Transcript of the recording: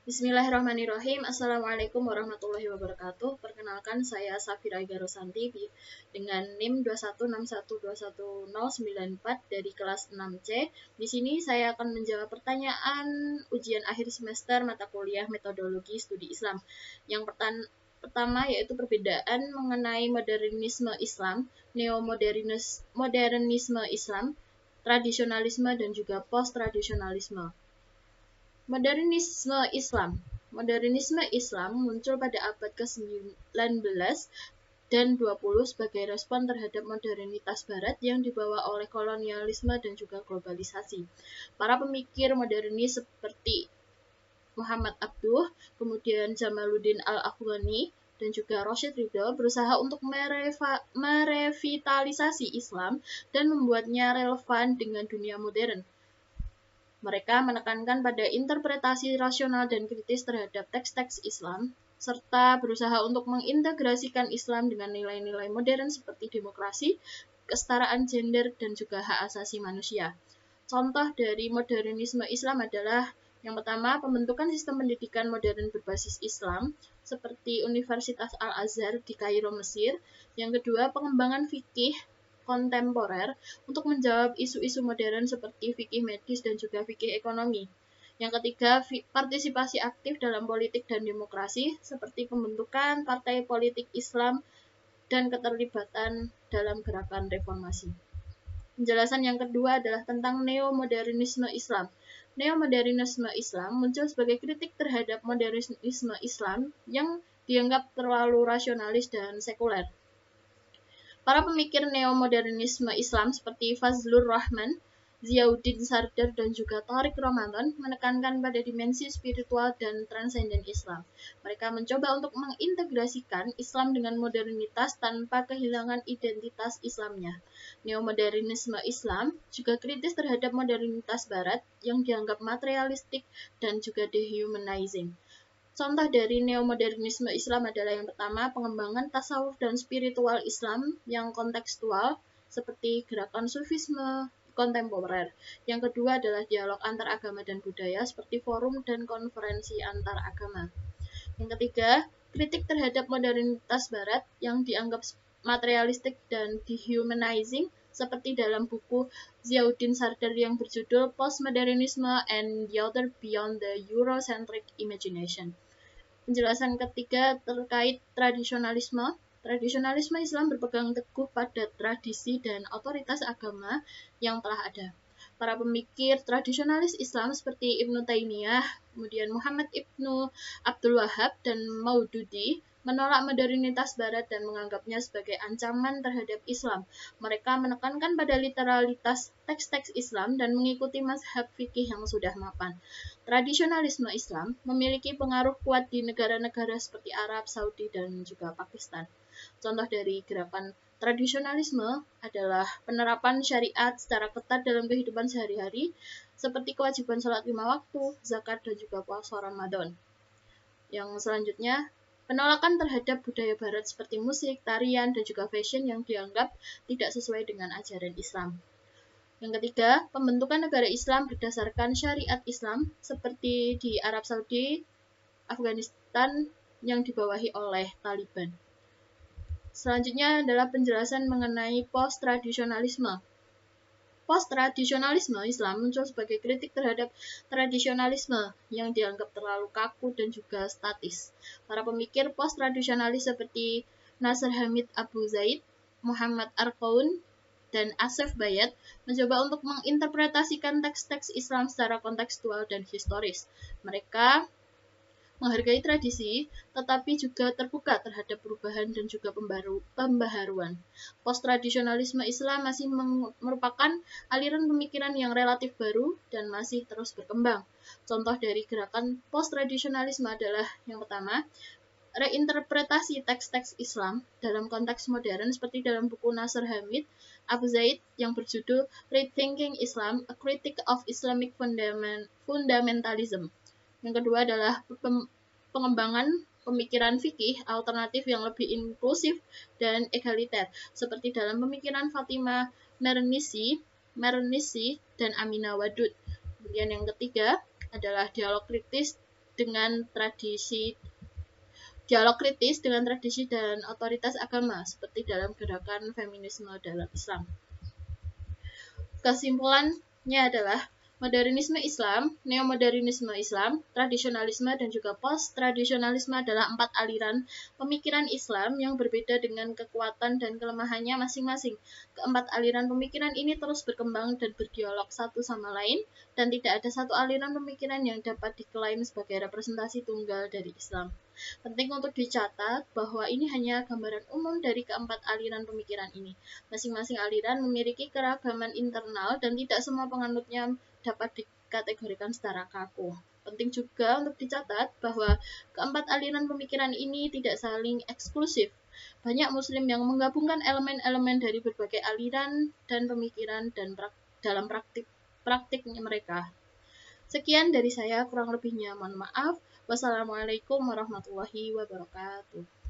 Bismillahirrahmanirrahim. Assalamualaikum warahmatullahi wabarakatuh. Perkenalkan, saya Safira Garosanti dengan NIM 216121094 dari kelas 6C. Di sini saya akan menjawab pertanyaan ujian akhir semester mata kuliah Metodologi Studi Islam. Yang pertama yaitu perbedaan mengenai modernisme Islam, neomodernisme Islam, tradisionalisme dan juga post-tradisionalisme. Modernisme Islam muncul pada abad ke-19 dan 20 sebagai respon terhadap modernitas barat yang dibawa oleh kolonialisme dan juga globalisasi. Para pemikir modernis seperti Muhammad Abduh, kemudian Jamaluddin Al-Afghani, dan juga Rashid Ridho berusaha untuk merevitalisasi Islam dan membuatnya relevan dengan dunia modern. Mereka menekankan pada interpretasi rasional dan kritis terhadap teks-teks Islam, serta berusaha untuk mengintegrasikan Islam dengan nilai-nilai modern seperti demokrasi, kesetaraan gender, dan juga hak asasi manusia. Contoh dari modernisme Islam adalah yang pertama, pembentukan sistem pendidikan modern berbasis Islam, seperti Universitas Al-Azhar di Kairo, Mesir. Yang kedua, pengembangan fikih kontemporer untuk menjawab isu-isu modern seperti fikih medis dan juga fikih ekonomi. Yang ketiga, partisipasi aktif dalam politik dan demokrasi, seperti pembentukan partai politik Islam dan keterlibatan dalam gerakan reformasi. Penjelasan yang kedua adalah tentang neomodernisme Islam. Neomodernisme Islam muncul sebagai kritik terhadap modernisme Islam yang dianggap terlalu rasionalis dan sekuler. Para pemikir neomodernisme Islam seperti Fazlur Rahman, Ziauddin Sardar, dan juga Tariq Ramadan menekankan pada dimensi spiritual dan transenden Islam. Mereka mencoba untuk mengintegrasikan Islam dengan modernitas tanpa kehilangan identitas Islamnya. Neomodernisme Islam juga kritis terhadap modernitas Barat yang dianggap materialistik dan juga dehumanizing. Contoh dari neomodernisme Islam adalah yang pertama, pengembangan tasawuf dan spiritual Islam yang kontekstual, seperti gerakan sufisme kontemporer. Yang kedua adalah dialog antar agama dan budaya, seperti forum dan konferensi antar agama. Yang ketiga, kritik terhadap modernitas Barat yang dianggap materialistik dan dehumanizing, seperti dalam buku Ziauddin Sardar yang berjudul Postmodernism and the Other Beyond the Eurocentric Imagination. Penjelasan ketiga terkait tradisionalisme. Tradisionalisme Islam berpegang teguh pada tradisi dan otoritas agama yang telah ada. Para pemikir tradisionalis Islam seperti Ibnu Taimiyah, kemudian Muhammad Ibnu Abdul Wahab, dan Maududi menolak modernitas Barat dan menganggapnya sebagai ancaman terhadap Islam. Mereka menekankan pada literalitas teks-teks Islam dan mengikuti mazhab fikih yang sudah mapan. Tradisionalisme Islam memiliki pengaruh kuat di negara-negara seperti Arab, Saudi, dan juga Pakistan. Contoh dari gerakan tradisionalisme adalah penerapan syariat secara ketat dalam kehidupan sehari-hari, seperti kewajiban sholat 5 waktu, zakat, dan juga puasa Ramadan. Yang selanjutnya, penolakan terhadap budaya barat seperti musik, tarian, dan juga fashion yang dianggap tidak sesuai dengan ajaran Islam. Yang ketiga, pembentukan negara Islam berdasarkan syariat Islam seperti di Arab Saudi, Afghanistan yang dibawahi oleh Taliban. Selanjutnya adalah penjelasan mengenai post-tradisionalisme. Post-tradisionalisme Islam muncul sebagai kritik terhadap tradisionalisme yang dianggap terlalu kaku dan juga statis. Para pemikir post-tradisionalis seperti Nasr Hamid Abu Zaid, Muhammad Arqaun, dan Asef Bayat mencoba untuk menginterpretasikan teks-teks Islam secara kontekstual dan historis. Mereka menghargai tradisi, tetapi juga terbuka terhadap perubahan dan juga pembaharuan. Post-tradisionalisme Islam masih merupakan aliran pemikiran yang relatif baru dan masih terus berkembang. Contoh dari gerakan post-tradisionalisme adalah yang pertama, reinterpretasi teks-teks Islam dalam konteks modern seperti dalam buku Nasr Hamid Abu Zaid yang berjudul Rethinking Islam, A Critique of Islamic Fundamentalism. Yang kedua adalah pengembangan pemikiran fikih alternatif yang lebih inklusif dan egaliter, seperti dalam pemikiran Fatimah Mernisi dan Aminah Wadud. Kemudian yang ketiga adalah dialog kritis dengan tradisi dialog kritis dengan tradisi dan otoritas agama seperti dalam gerakan feminisme dalam Islam. Kesimpulannya adalah modernisme Islam, neomodernisme Islam, tradisionalisme, dan juga post-tradisionalisme adalah 4 aliran pemikiran Islam yang berbeda dengan kekuatan dan kelemahannya masing-masing. Keempat aliran pemikiran ini terus berkembang dan berdialog satu sama lain, dan tidak ada satu aliran pemikiran yang dapat diklaim sebagai representasi tunggal dari Islam. Penting untuk dicatat bahwa ini hanya gambaran umum dari keempat aliran pemikiran ini. Masing-masing aliran memiliki keragaman internal dan tidak semua penganutnya dapat dikategorikan secara kaku. Penting juga untuk dicatat bahwa keempat aliran pemikiran ini tidak saling eksklusif. Banyak muslim yang menggabungkan elemen-elemen dari berbagai aliran dan pemikiran dan dalam praktiknya mereka. Sekian dari saya, kurang lebihnya mohon maaf. Wassalamualaikum warahmatullahi wabarakatuh.